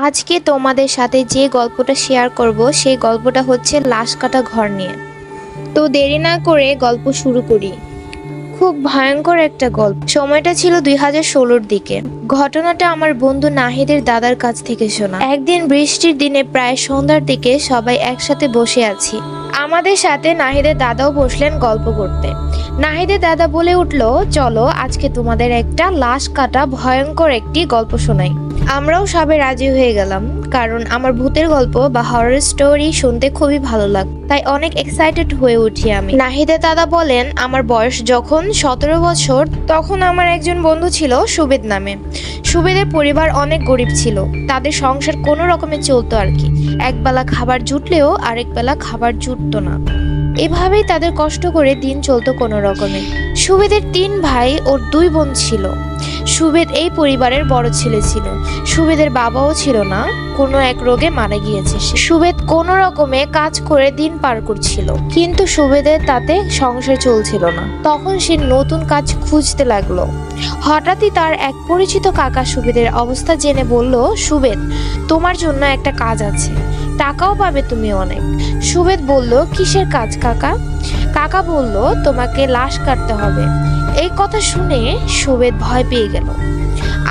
আজকে তোমাদের সাথে যে গল্পটা শেয়ার করব সেই গল্পটা হচ্ছে লাশ কাটা ঘর নিয়ে। তো দেরি না করে গল্প শুরু করি। খুব ভয়ঙ্কর একটা গল্প। সময়টা ছিল 2016-র দিকে। ঘটনাটা আমার বন্ধু নাহিদের দাদার কাছ থেকে শোনা। একদিন বৃষ্টির দিনে প্রায় সন্ধ্যার দিকে সবাই একসাথে বসে আছি। আমাদের সাথে নাহিদের দাদাও বসলেন গল্প করতে। নাহিদের দাদা বলে উঠলো, চলো আজকে তোমাদের একটা লাশ কাটা ভয়ঙ্কর একটি গল্প শোনাই। আমরাও সবাই রাজি হয়ে গেলাম, কারণ আমার ভূতের গল্প বা হরর স্টোরি শুনতে খুবই ভালো লাগে, তাই অনেক এক্সাইটেড হয়ে উঠি আমি। নাহিদের দাদা বলেন, আমার বয়স যখন 17 বছর তখন আমার একজন বন্ধু ছিল সুবেদ নামে। সুবেদের পরিবার অনেক গরিব ছিল, তাদের সংসার কোনো রকমে চলতো আর কি। একবেলা খাবার জুটলেও আরেক বেলা খাবার জুটতো না, এভাবেই তাদের কষ্ট করে দিন চলতো কোনো রকমে। সুবেদের 3 ভাই ও 2 বোন ছিল। সুবেদ এই পরিবারের বড় ছেলে ছিল। সুবেদের বাবাও ছিল না, কোনো এক রোগে মারা গিয়েছে সে। সুবেদ কোনো রকমে কাজ করে দিন পার করছিল, কিন্তু সুবেদের তাতে সংসার চলছিল না। তখন সে নতুন কাজ খুঁজতে লাগলো। হঠাৎই তার এক পরিচিত কাকা সুবেদের অবস্থা জেনে বলল, সুবেদ, তোমার জন্য একটা কাজ আছে, টাকাও পাবে তুমি অনেক। সুবেদ বলল, কিসের কাজ কাকা? কাকা বলল, তোমাকে লাশ কাটতে হবে। এই কথা শুনে সুবেদ ভয় পেয়ে গেল।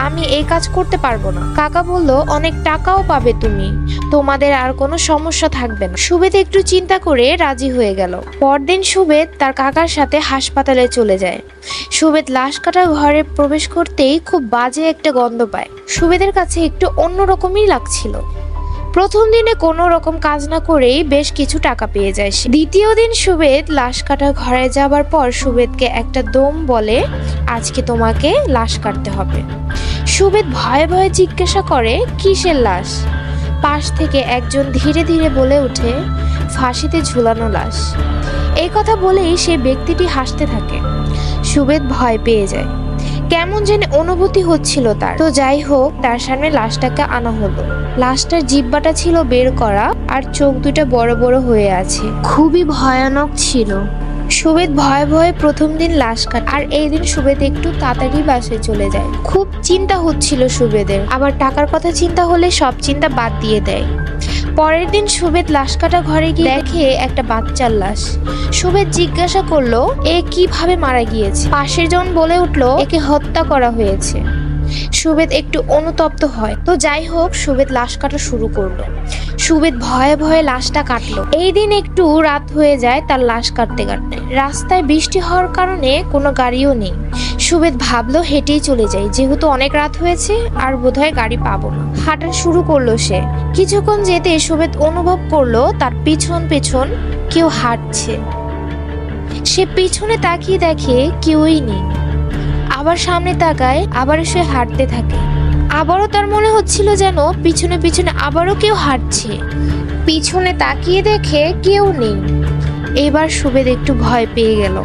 আমি এই কাজ করতে পারবো না। কাকা বলল, অনেক টাকাও পাবে তুমি, তোমাদের আর কোনো সমস্যা থাকবে না। সুবেদ একটু চিন্তা করে রাজি হয়ে গেল। পরদিন সুবেদ তার কাকার সাথে হাসপাতালে চলে যায়। সুবেদ লাশ কাটা ঘরে প্রবেশ করতেই খুব বাজে একটা গন্ধ পায়। সুবেদের কাছে একটু অন্যরকমই লাগছিল। প্রথম দিনে কোনো রকম কাজ না করেই বেশ কিছু টাকা পেয়ে যায় সে। দ্বিতীয় দিন সুবেদ লাশ কাটা ঘরে যাবার পর সুবেদকে একটা দম বলে, আজকে তোমাকে লাশ কাটতে হবে। সুবেদ ভয়ে ভয়ে জিজ্ঞাসা করে, কিসের লাশ? পাশ থেকে একজন ধীরে ধীরে বলে ওঠে, ফাঁসিতে ঝুলানো লাশ। এই কথা বলেই সেই ব্যক্তিটি হাসতে থাকে। সুবেদ ভয় পেয়ে যায়, কেমন যেন অনুভূতি হচ্ছিল তার। তো যাই হোক, তার সামনে লাশটাকে আনা হলো। লাশটার জিহ্বাটা ছিল বের করা আর চোখ দুটো বড় বড় হয়ে আছে। খুবই ভয়ানক ছিল। সুবেদ ভয়ে ভয়ে প্রথম দিন লাশ কাটে, আর এই দিন সুবেদ একটু তাড়াতাড়ি বাসায় চলে যায়। খুব চিন্তা হচ্ছিল সুবেদের, আবার টাকার কথা চিন্তা হলে সব চিন্তা বাদ দিয়ে দেয়। পরের দিন সুবেদ লাশ কাটা ঘরে গিয়ে দেখে একটা বাচ্চার লাশ। সুবেদ জিজ্ঞাসা করলো, এ কিভাবে মারা গিয়েছে? পাশের জন বলে উঠলো, একে হত্যা করা হয়েছে। সুবেদ একটু অনুতপ্ত হয়। তো যাই হোক, সুবেদ লাশ কাটা শুরু করলো। সুবেদ ভয়ে ভয়ে লাশটা কাটলো। এই দিন একটু রাত হয়ে যায় তার লাশ কাটতে কাটতে। রাস্তায় বৃষ্টি হওয়ার কারণে কোনো গাড়িও নেই। সুবেদ ভাবলো হেঁটেই চলে যায়, যেহেতু অনেক রাত হয়েছে আর বোধহয় গাড়ি পাবো না। হাঁটা শুরু করলো সে। কিছুক্ষণ যেতে সুবেদ অনুভব করলো তার পিছন পিছন কেউ হাঁটছে। সে পিছনে তাকিয়ে দেখে কেউই নেই। আবার সামনে তাকায়, আবার সে হাঁটতে থাকে। আবারও তার মনে হচ্ছিল যেন পিছনে পিছনে আবারও কেউ হাঁটছে। পিছনে তাকিয়ে দেখে কেউ নেই। এবার সুবেদ একটু ভয় পেয়ে গেল।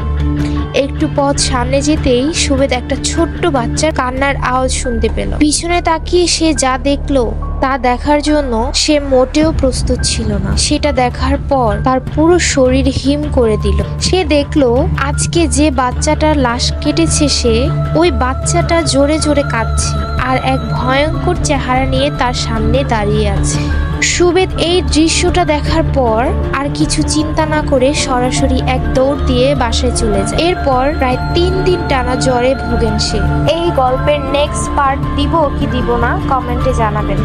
একটু পথ সামনে যেতেই সুবেদ একটা ছোট্ট বাচ্চার কান্নার আওয়াজ শুনতে পেল। পিছনে তাকিয়ে সে যা দেখলো তা দেখার জন্য সে মোটেও প্রস্তুত ছিল না। সেটা দেখার পর তার পুরো শরীর হিম করে দিল। সে দেখলো আজকে যে বাচ্চাটার লাশ কেটেছে সে, ওই বাচ্চাটা জোরে জোরে কাঁদছে আর এক ভয়ঙ্কর চেহারা নিয়ে তার সামনে দাঁড়িয়ে আছে। সুবেদ এই দৃশ্যটা দেখার পর আর কিছু চিন্তা না করে সরাসরি এক দৌড় দিয়ে বাসায় চলে যায়। এরপর প্রায় 3 দিন টানা জ্বরে ভোগেন সে। এই গল্পের নেক্সট পার্ট দিব কি দিব না কমেন্টে জানাবেন।